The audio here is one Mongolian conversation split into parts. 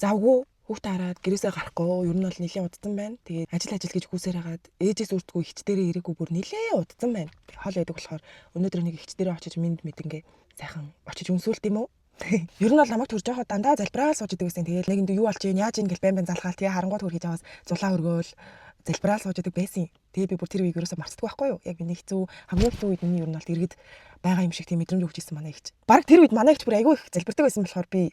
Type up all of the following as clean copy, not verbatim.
завгүй хүүхдээ хараад гэрээсээ гарахгүй ер нь бол нэлийн удсан байна. Тэгээд ажил гэж хүүсээр хагаад ээжээс үрдгүү ихчдэрээ ирээгүй бүр нэлийн удсан байна. Хол байдаг болохоор өнөөдөр нэг ихчдэрээ очиж минь мэдингээ сайхан очиж үнсүүлт юм уу? Ер нь бол намайг төрж явахад дандаа залбираал сууж идэг гэсэн. Тэгээд нэг юм юу болж ийн яаж ийн гэл байн залхаал тэгээ харангуй төр хийж аваас зулаа өргөөл залбираал сууж идэг байсан. Тэгээ би бүр тэр үеийг ерөөсөө мартдаг байхгүй юу? Яг миний хэцүү хамгийн хэцүү үед миний ер нь бол иргэд байгаа юм шиг тийм мэдрэмж өгч ирсэн манай ихч. Бараг тэр үед манай ихч бүр айгүй их залбирдаг байсан болохоор би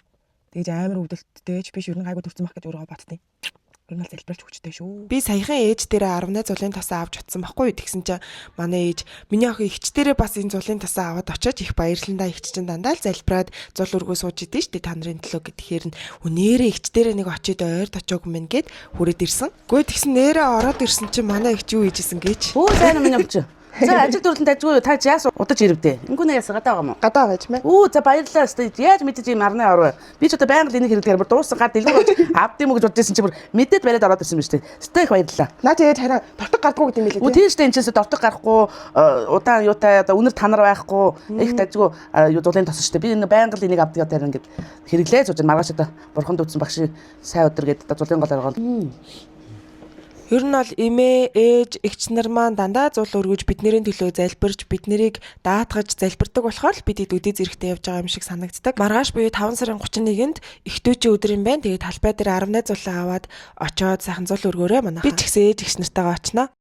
тэгж амар өвдөлттэйч биш ер нь айгүй төрсөн байх гэж өөрөө боддیں۔ Ер нь залбирч хүчтэй шүү. Би саяхан ээж дээрээ 18 зулын тасаа авч утсан байхгүй юу? Тэгсэн чинь манай ээж миний охин ихч дээрээ бас энэ зулын тасаа аваад очиж их баярландаа ихч чинь дандаа л залбираад зул өргөө сууж идэв штэ та нарын төлөө гэхээр нь үнээрээ ихч дээрээ нэг очиж ойрд очиог мэн гэд хүрээд ирсэн. Гэхдээ тэгсэн нэрээ ороод ирсэн чинь манай ихч юу хийжсэн гэж. Өө сайн минь явчих. За ажил дүрлэн дажгүй та яас удаж ирэвдээ. Ингүүнээ яас гадаа байгаа юм уу? Гадаа байж мэ. Өө за баярлалаа өстэй. Яаж мэдээж юм арны ороо. Би ч одоо байнга энийг хэрэглэхээр бүр дууссан гад дэлгэр авд юм уу гэж бодож байсан чи бүр мэдээд бариад ороод ирсэн юм шүү дээ. Өстэй их баярлалаа. Наа тэгээд хараа тортог гардгуу гэдэг юм билээ. Өө тийм шүү дээ энэ ч тортог гарахгүй удаан юутай одоо үнэр танар байхгүй их дажгүй юу дулын тос шүү дээ. Би энэ байнга энийг авдаг одоо ингээд хэрэглээ сууж маргааш одоо бурхан дүүцсэн багш сайн өдөр гэдэг одоо зулын гол оргоо. Ер нь бол эмээ, ээж, эгч нар маань дандаа зул өргөж биднэрийн төлөө залбирч бид нарыг даатгаж залбирдаг болохоор л бид үдээ зэрэгтэй явж байгаа юм шиг санагддаг. Маргааш буюу 5 сарын 31-нд Эхтүүчийн өдөр юм байна. Тэгээд талбай дээр 18 зулаа аваад очоод сайхан зул өргөөрэй манайхаа. Би ч гэсэн ээж эгч нартайгаа очноо.